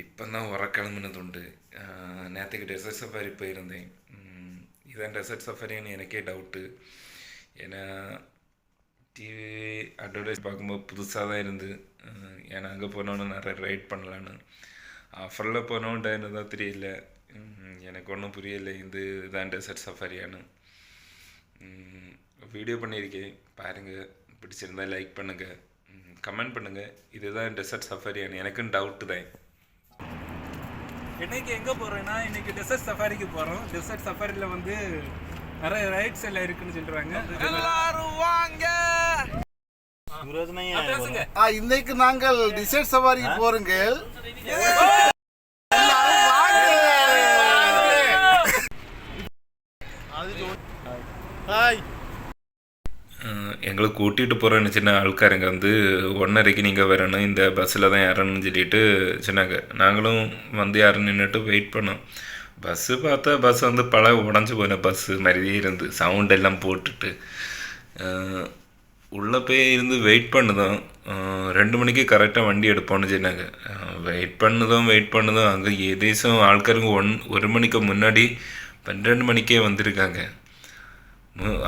இப்போ தான் உரக்கிளம்புனதுண்டு. நேற்றுக்கு டெசர்ட் சஃபாரி போயிருந்தேன். இதான் டெசர்ட் சஃபாரின்னு எனக்கே டவுட்டு. ஏன்னா டிவி அட்வர்டைஸ் பார்க்கும்போது புதுசாக தான் இருந்து. ஏன்னா அங்கே போனோன்னு நிறைய ரைட் பண்ணலான்னு ஆஃபரில் போனோன்ட்டு தான் தெரியல. எனக்கு ஒன்றும் புரியலை இதுதான் டெசர்ட் சஃபாரியான்னு. வீடியோ பண்ணியிருக்கேன் பாருங்கள். பிடிச்சிருந்தால் லைக் பண்ணுங்கள், கமெண்ட் பண்ணுங்கள். இதுதான் டெசர்ட் சஃபாரியான்னு எனக்குன்னு டவுட்டு தான். இன்றைக்கி எங்கே போகிறோன்னா, இன்றைக்கி டெசர்ட் சஃபாரிக்கு போகிறோம். டெசர்ட் சஃபாரியில் வந்து நிறைய ரைட்ஸ் எல்லாம் இருக்குன்னு சொல்கிறாங்க. எல்லாரும் வாங்க. இன்னைக்கு நாங்கள் டெசர்ட் சஃபாரிக்கு போறோங்க. எங்களை கூட்டிகிட்டு போகிறேன்னு சின்ன ஆள்காரங்க 1:30க்கு நீங்கள் வரணும், இந்த பஸ்ஸில் தான் ஏறணும்னு சொல்லிட்டு சொன்னாங்க. நாங்களும் யாரும் நின்றுட்டு வெயிட் பண்ணோம். பஸ்ஸு பார்த்தா பஸ் பல உடஞ்சி போன பஸ்ஸு மாதிரியே இருந்து சவுண்டெல்லாம் போட்டுட்டு உள்ளே போய் வெயிட் பண்ணுதோம். 2 மணிக்கு கரெக்டாக வண்டி எடுப்போம்னு சொன்னாங்க. வெயிட் பண்ணுதோம். அங்கே ஏதேசம் ஆள்காரங்க 1 மணிக்கு முன்னாடி 12 மணிக்கே வந்திருக்காங்க.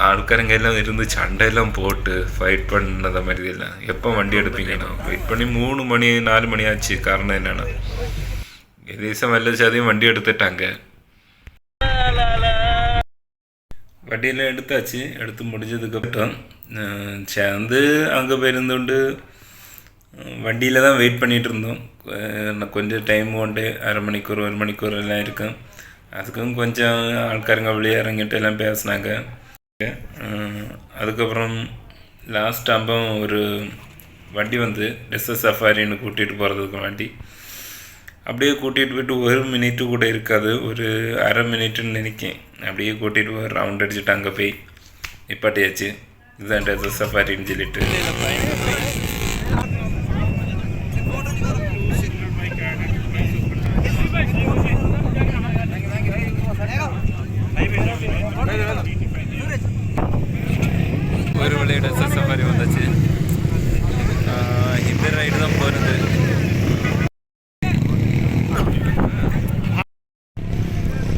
ஆள்காரங்க எல்லாம் சண்டையெல்லாம் போட்டு ஃபைட் பண்ணத மாதிரி எல்லாம். எப்போ வண்டி எடுப்பீங்கன்னா வெயிட் பண்ணி 3 மணி 4 மணி ஆச்சு. காரணம் என்னென்னா ஏதேசம் வெள்ளச்சாதையும் வண்டி எடுத்துட்டாங்க. வண்டியெல்லாம் எடுத்தாச்சு. எடுத்து முடிஞ்சதுக்கப்புறம் சேர்ந்து அங்கே போயிருந்தோண்டு வண்டியில் தான் வெயிட் பண்ணிகிட்டு இருந்தோம். கொஞ்சம் டைம் உண்டு, 1/2 மணிக்கூர் 1 மணிக்கூர் எல்லாம் இருக்கும். அதுக்கும் கொஞ்சம் ஆள்காரங்க வெளியே இறங்கிட்டு எல்லாம் பேசினாங்க. அதுக்கப்புறம் லாஸ்ட் டைம் ஒரு வண்டி டெசர்ட் சஃபாரின்னு கூட்டிகிட்டு போகிறதுக்கு வண்டி அப்படியே கூட்டிகிட்டு போய்ட்டு 1 மினிட்டு கூட இருக்காது, ஒரு 1/2 மினிட்டுன்னு நினைக்கேன். அப்படியே கூட்டிகிட்டு போய் ரவுண்ட் அடிச்சுட்டு அங்கே போய் நிப்பாட்டியாச்சு. இதுதான் டெசர்ட் சஃபாரின்னு சொல்லிட்டு. ஒரு வழியாக டெசர்ட் சஃபாரி வந்தாச்சு. இந்த ரைடு தான் போகிறது.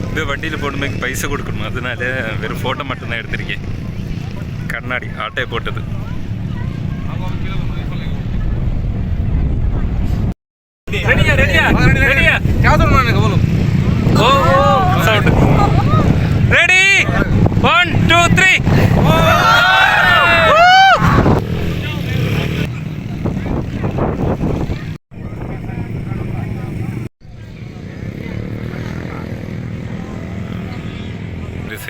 இந்த வண்டியில் போடும்போது பைசா கொடுக்கணும், அதனால வெறும் ஃபோட்டோ மட்டும்தான் எடுத்திருக்கேன். கண்ணாடி ஆட்டையை போட்டது. ரெடி 1 2 3.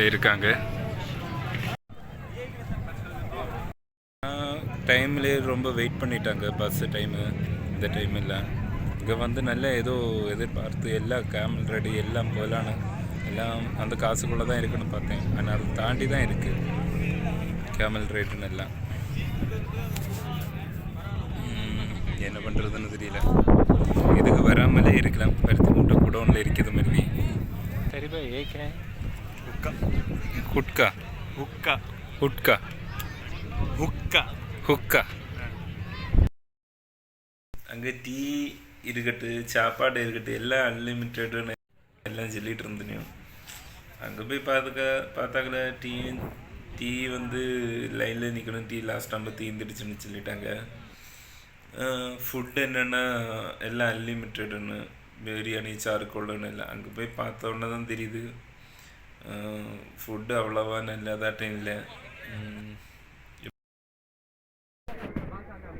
இருக்காங்க டைம்லேயே ரொம்ப வெயிட் பண்ணிட்டாங்க. பஸ்ஸு டைமு இந்த டைம் இல்லை. இங்கே நல்லா ஏதோ எதிர்பார்த்து எல்லாம் கேமல் ரெடி எல்லாம் போகலான்னு எல்லாம் அந்த காசுக்குள்ளே தான் இருக்குன்னு பார்த்தேன். ஆனால் அதை தாண்டி தான் இருக்குது கேமல் ரேட்டுன்னு எல்லாம். என்ன பண்ணுறதுன்னு தெரியல. இதுக்கு வராமலே இருக்கலாம். பருத்தி மூட்டை குடோனில் இருக்கிறது மாதிரி. சரி பா ஏற்கிறேன். குட்கா ஹுக்கா ஹுட்கா ஹுக்கா ஹுக்கா. அங்கே டீ இருக்கட்டு, சாப்பாடு இருக்கட்டு, எல்லாம் அன்லிமிட்டடுன்னு எல்லாம் சொல்லிகிட்டு இருந்தனையும். அங்கே போய் பார்த்தாக்கல டீ லைனில் நிற்கணும். டீ லாஸ்ட் டைம் தீர்ந்துடுச்சுன்னு சொல்லிட்டாங்க. ஃபுட்டு என்னென்னா எல்லாம் அன்லிமிட்டடுன்னு, பிரியாணி சார்கோல்னு எல்லாம். அங்கே போய் பார்த்தோன்னே தான் தெரியுது ஃபுட்டு அவ்வளோவா நல்லாதாட்டம் இல்லை.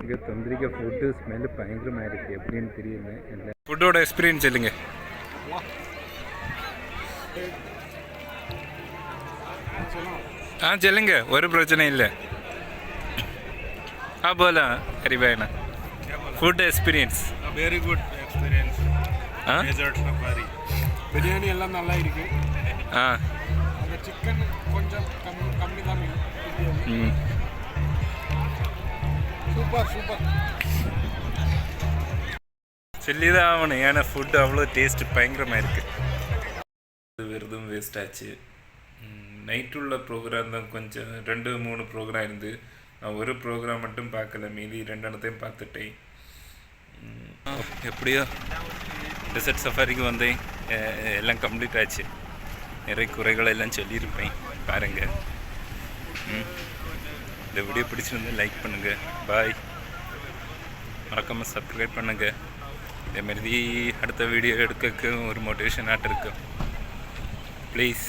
இங்கே தந்திரிக்க ஃபுட்டு ஸ்மெல்லு பயங்கரமாக இருக்குது. எப்படின்னு தெரியல. இல்லை ஃபுட்டோட எக்ஸ்பீரியன்ஸ் சொல்லுங்க. சொல்லுங்க, ஒரு பிரச்சனை இல்லை. போலாம் ஹரிபாய்ண்ணா. Food experience very good experience. Desert safari biryani எல்லாம் நல்லா இருக்கு. அந்த சிக்கன் கொஞ்சம் கம்மி தான். சூப்பர் சொல்லி தான் ஆகணும். ஏன்னா ஃபுட்டு அவ்வளோ டேஸ்ட்டு பயங்கரமாக இருக்குது. விருதும் வேஸ்ட் ஆச்சு. நைட்டுள்ள ப்ரோக்ராம் தான் கொஞ்சம் 2-3 ப்ரோக்ராம் இருந்து. நான் ஒரு ப்ரோக்ராம் மட்டும் பார்க்கல, மீதி 2 இடத்தையும் பார்த்துட்டேன். எப்படியோ டெசர்ட் சஃபாரிக்கு வந்தேன், எல்லாம் கம்ப்ளீட் ஆச்சு. நிறைய குறைகள் எல்லாம் சொல்லியிருப்பேன் பாருங்கள். இந்த வீடியோ பிடிச்சிருந்தா லைக் பண்ணுங்கள். பாய். மறக்காமல் சப்ஸ்கிரைப் பண்ணுங்கள். இதேமாரி அடுத்த வீடியோ எடுக்க ஒரு மோட்டிவேஷனாக இருக்கும். ப்ளீஸ்.